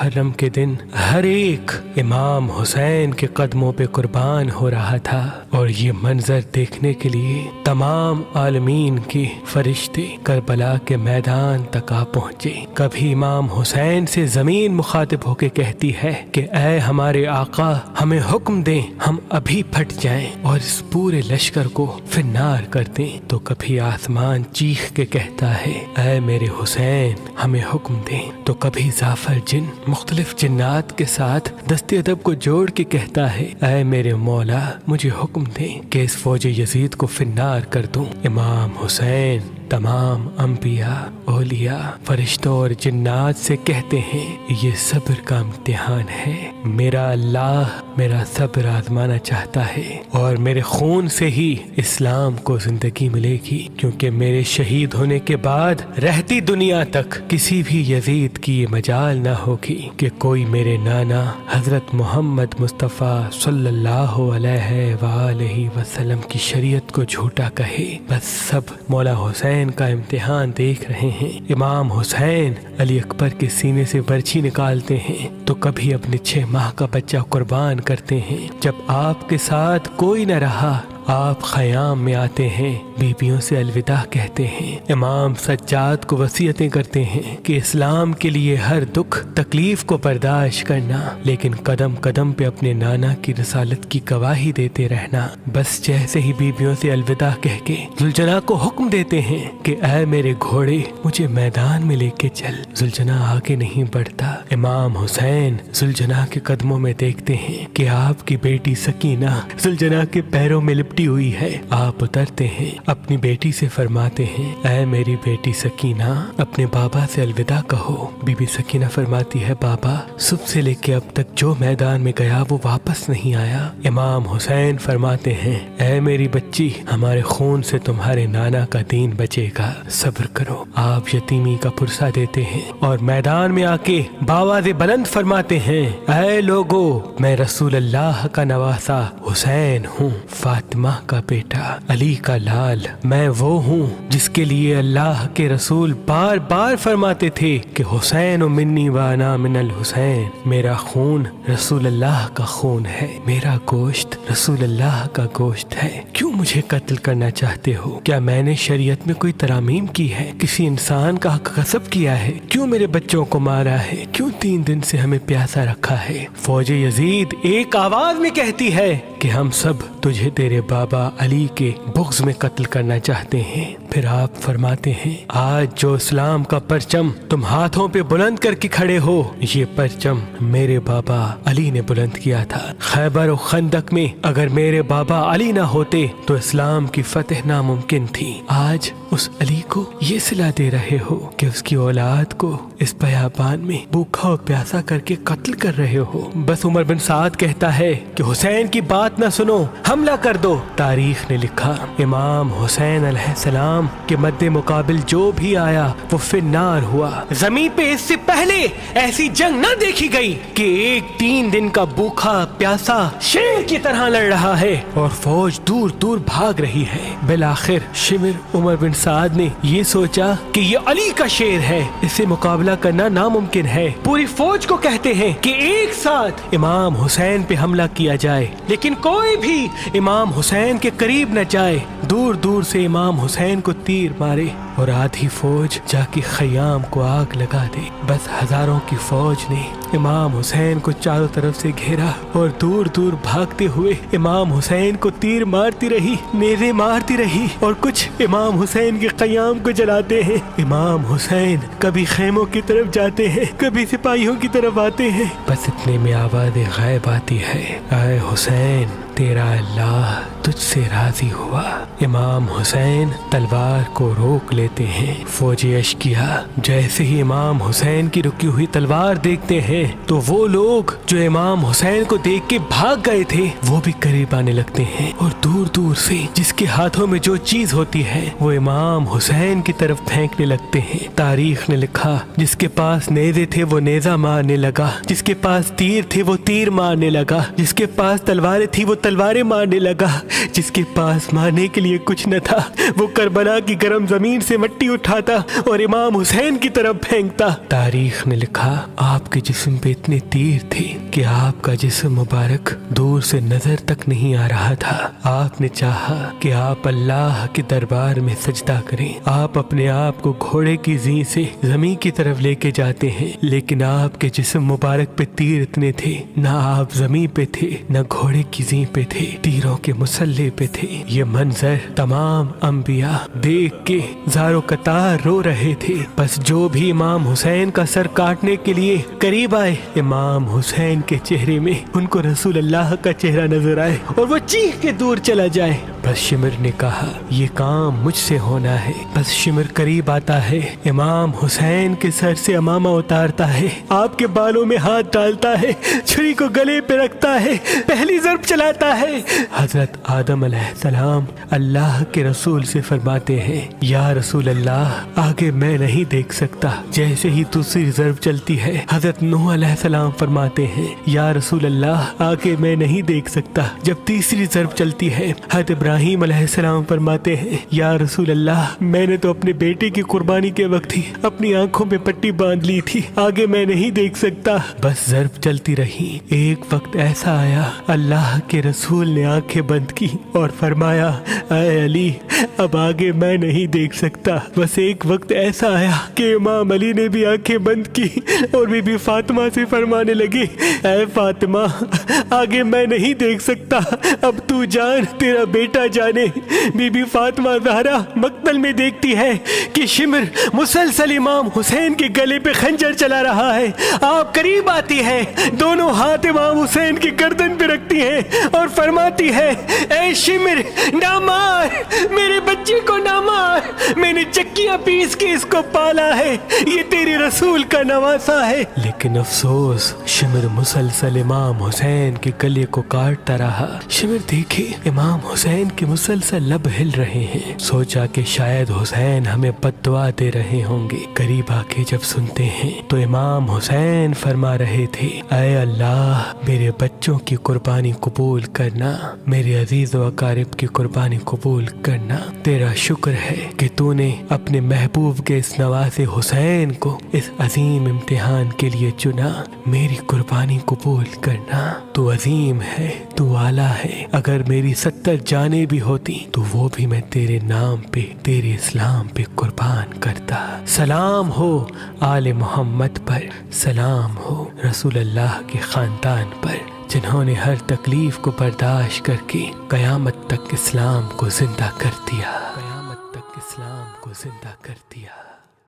محرم کے دن ہر ایک امام حسین کے قدموں پہ قربان ہو رہا تھا، اور یہ منظر دیکھنے کے لیے تمام عالمین کے فرشتے کربلا کے میدان تک آ پہنچے۔ کبھی امام حسین سے زمین مخاطب ہو کے کہتی ہے کہ اے ہمارے آقا، ہمیں حکم دیں، ہم ابھی پھٹ جائیں اور اس پورے لشکر کو فنار کر دیں۔ تو کبھی آسمان چیخ کے کہتا ہے اے میرے حسین، ہمیں حکم دیں۔ تو کبھی زعفر جن مختلف جنات کے ساتھ دست ادب کو جوڑ کے کہتا ہے اے میرے مولا، مجھے حکم دیں کہ اس فوج یزید کو فنار کر دوں۔ امام حسین تمام انبیاء، اولیاء، فرشتوں اور جنات سے کہتے ہیں یہ صبر کا امتحان ہے، میرا اللہ میرا صبر آزمانا چاہتا ہے، اور میرے خون سے ہی اسلام کو زندگی ملے گی، کیونکہ میرے شہید ہونے کے بعد رہتی دنیا تک کسی بھی یزید کی یہ مجال نہ ہوگی کہ کوئی میرے نانا حضرت محمد مصطفیٰ صلی اللہ علیہ وآلہ وسلم کی شریعت کو جھوٹا کہے۔ بس سب مولا حسین کا امتحان دیکھ رہے ہیں۔ امام حسین علی اکبر کے سینے سے برچھی نکالتے ہیں تو کبھی اپنے 6 ماہ کا بچہ قربان کرتے ہیں۔ جب آپ کے ساتھ کوئی نہ رہا، آپ خیام میں آتے ہیں، بیویوں سے الوداع کہتے ہیں، امام سجاد کو وصیتیں کرتے ہیں کہ اسلام کے لیے ہر دکھ تکلیف کو برداشت کرنا، لیکن قدم قدم پہ اپنے نانا کی رسالت کی گواہی دیتے رہنا۔ بس جیسے ہی بیویوں سے الوداع کہہ کے زلجنا کو حکم دیتے ہیں کہ اے میرے گھوڑے، مجھے میدان میں لے کے چل، زلجنا آگے نہیں بڑھتا۔ امام حسین زلجنا کے قدموں میں دیکھتے ہیں کہ آپ کی بیٹی سکینہ زلجنا کے پیروں میں لپٹی ہوئی ہے۔ آپ اترتے ہیں، اپنی بیٹی سے فرماتے ہیں اے میری بیٹی سکینہ، اپنے بابا سے الوداع کہو۔ بی بی سکینہ فرماتی ہے بابا صبح سے لے کے اب تک جو میدان میں گیا وہ واپس نہیں آیا۔ امام حسین فرماتے ہیں اے میری بچی، ہمارے خون سے تمہارے نانا کا دین بچے گا، صبر کرو۔ آپ یتیمی کا پرسہ دیتے ہیں اور میدان میں آ کے باواز بلند فرماتے ہیں اے لوگو، میں رسول اللہ کا نواسا حسین ہوں، فاطمہ کا بیٹا، علی کا لال، میں وہ ہوں جس کے لیے اللہ کے رسول بار بار فرماتے تھے کہ حسین منی وانا من الحسین، میرا خون رسول اللہ کا خون ہے، میرا گوشت رسول اللہ کا گوشت ہے۔ کیوں مجھے قتل کرنا چاہتے ہو؟ کیا میں نے شریعت میں کوئی ترامیم کی ہے؟ کسی انسان کا حق غصب کیا ہے؟ کیوں میرے بچوں کو مارا ہے؟ کیوں 3 دن سے ہمیں پیاسا رکھا ہے؟ فوج یزید ایک آواز میں کہتی ہے کہ ہم سب تجھے تیرے بابا علی کے بغض میں قتل کرنا چاہتے ہیں۔ پھر آپ فرماتے ہیں آج جو اسلام کا پرچم تم ہاتھوں پہ بلند کر کے کھڑے ہو، یہ پرچم میرے بابا علی نے بلند کیا تھا۔ خیبر و خندق میں اگر میرے بابا علی نہ ہوتے تو اسلام کی فتح ناممکن تھی۔ آج اس علی کو یہ صلہ دے رہے ہو کہ اس کی اولاد کو اس بیابان میں بھوکا و پیاسا کر کے قتل کر رہے ہو۔ بس عمر بن سعد کہتا ہے کہ حسین کی بات نہ سنو، حملہ کر دو۔ تاریخ نے لکھا امام حسین علیہ السلام کے مد مقابل جو بھی آیا وہ فنار ہوا۔ زمین پہ اس سے پہلے ایسی جنگ نہ دیکھی گئی کہ ایک 3 دن کا بھوکا پیاسا شیر کی طرح لڑ رہا ہے اور فوج دور دور بھاگ رہی ہے۔ بالآخر شمر عمر بن سعد نے یہ سوچا کہ یہ علی کا شیر ہے، اس سے مقابلہ کرنا ناممکن ہے۔ پوری فوج کو کہتے ہیں کہ ایک ساتھ امام حسین پہ حملہ کیا جائے، لیکن کوئی بھی امام حسین کے قریب نہ جائے، دور دور سے امام حسین کو تیر مارے اور آدھی فوج جا کے خیام کو آگ لگا دے۔ بس ہزاروں کی فوج نے امام حسین کو چاروں طرف سے گھیرا اور دور دور بھاگتے ہوئے امام حسین کو تیر مارتی رہی، نیزے مارتی رہی، اور کچھ امام حسین کے قیام کو جلاتے ہیں۔ امام حسین کبھی خیموں کی طرف جاتے ہیں، کبھی سپاہیوں کی طرف آتے ہیں۔ بس اتنے میں آواز غائب آتی ہے اے حسین، تیرا اللہ تجھ سے راضی ہوا۔ امام حسین تلوار کو روک لیتے ہیں۔ فوجی اشکیا جیسے ہی امام حسین کی رکی ہوئی تلوار دیکھتے ہیں تو وہ لوگ جو امام حسین کو دیکھ کے بھاگ گئے تھے وہ بھی قریب آنے لگتے ہیں، اور دور دور سے جس کے ہاتھوں میں جو چیز ہوتی ہے وہ امام حسین کی طرف پھینکنے لگتے ہیں۔ تاریخ نے لکھا جس کے پاس نیزے تھے وہ نیزہ مارنے لگا، جس کے پاس تیر تھے وہ تیر مارنے لگا، جس کے پاس تلواریں تھی وہ تلواریں مارنے لگا، جس کے پاس مارنے کے لیے کچھ نہ تھا، وہ کربلا کی گرم زمین سے مٹی اٹھاتا اور امام حسین کی طرف پھینکتا۔ تاریخ نے لکھا آپ کے جسم پہ اتنے تیر تھے کہ آپ کا جسم مبارک دور سے نظر تک نہیں آ رہا تھا۔ آپ نے چاہا کہ آپ اللہ کے دربار میں سجدہ کریں۔ آپ اپنے آپ کو گھوڑے کی زین سے زمین کی طرف لے کے جاتے ہیں، لیکن آپ کے جسم مبارک پہ تیر اتنے تھے، نہ آپ زمین پہ تھے نہ گھوڑے کی زین پہ تھے، تیروں کے مسلح پہ تھے۔ یہ منظر تمام انبیاء دیکھ کے زارو قطار رو رہے تھے۔ بس جو بھی امام حسین کا سر کاٹنے کے لیے قریب آئے، امام حسین کے چہرے میں ان کو رسول اللہ کا چہرہ نظر آئے اور وہ چیخ کے دور چلا جائے۔ بس شمر نے کہا یہ کام مجھ سے ہونا ہے۔ بس شمر قریب آتا ہے، امام حسین کے سر سے امامہ اتارتا ہے، آپ کے بالوں میں ہاتھ ڈالتا ہے، چھری کو گلے پہ رکھتا ہے، پہلی ضرب چلاتا ہے۔ حضرت آدم علیہ السلام اللہ کے رسول سے فرماتے ہیں یا رسول اللہ آگے میں نہیں دیکھ سکتا۔ جیسے ہی دوسری ضرب چلتی ہے، حضرت نوح علیہ السلام فرماتے ہیں یا رسول اللہ آگے میں نہیں دیکھ سکتا۔ جب تیسری ضرب چلتی ہے، حضرت ابراہیم علیہ السلام فرماتے ہیں یا رسول اللہ میں نے تو اپنے بیٹے کی قربانی کے وقت ہی اپنی آنکھوں پہ پٹی باندھ لی تھی، آگے میں نہیں دیکھ سکتا۔ بس ضرب چلتی رہی۔ ایک وقت ایسا آیا اللہ کے رسول نے آنکھیں بند کی اور فرمایا اے علی اب آگے میں نہیں دیکھ سکتا۔ بس ایک وقت ایسا آیا کہ امام علی نے بھی آنکھیں بند کی اور بی بی فاطمہ سے فرمانے لگے اے فاطمہ آگے میں نہیں دیکھ سکتا، اب تو جان تیرا بیٹا جانے۔ بی بی فاطمہ زہرا مقتل میں دیکھتی ہے کہ شمر مسلسل امام حسین کے گلے پہ خنجر چلا رہا ہے۔ آپ قریب آتی ہے، دونوں ہاتھ امام حسین کی گردن پہ رکھتی ہے اور فرماتی ہے اے شمر نہ مار، میرے بچے کو نہ مار، میں نے چکیاں پیس کے اس کو پالا ہے، یہ تیرے رسول کا نواسا ہے۔ لیکن افسوس شمر مسلسل امام حسین کے گلے کو کاٹتا رہا۔ شمر دیکھے امام حسین کے مسلسل لب ہل رہے ہیں، سوچا کہ شاید حسین ہمیں بد دعا دے رہے ہوں گے۔ قریب آ کے جب سنتے ہیں تو امام حسین فرما رہے تھے اے اللہ میرے بچوں کی قربانی قبول کرنا، میرے عزیز و اقارب کی قربانی قبول کرنا۔ تیرا شکر ہے کہ تو نے اپنے محبوب کے اس نواز حسین کو اس عظیم امتحان کے لیے چنا، میری قربانی قبول کرنا۔ تو عظیم ہے، تو اعلیٰ ہے، اگر میری 70 جانیں بھی ہوتی تو وہ بھی میں تیرے نام پہ تیرے اسلام پہ قربان کرتا۔ سلام ہو آل محمد پر، سلام ہو رسول اللہ کے خاندان پر، جنہوں نے ہر تکلیف کو برداشت کر کے قیامت تک اسلام کو زندہ کر دیا، قیامت تک اسلام کو زندہ کر دیا۔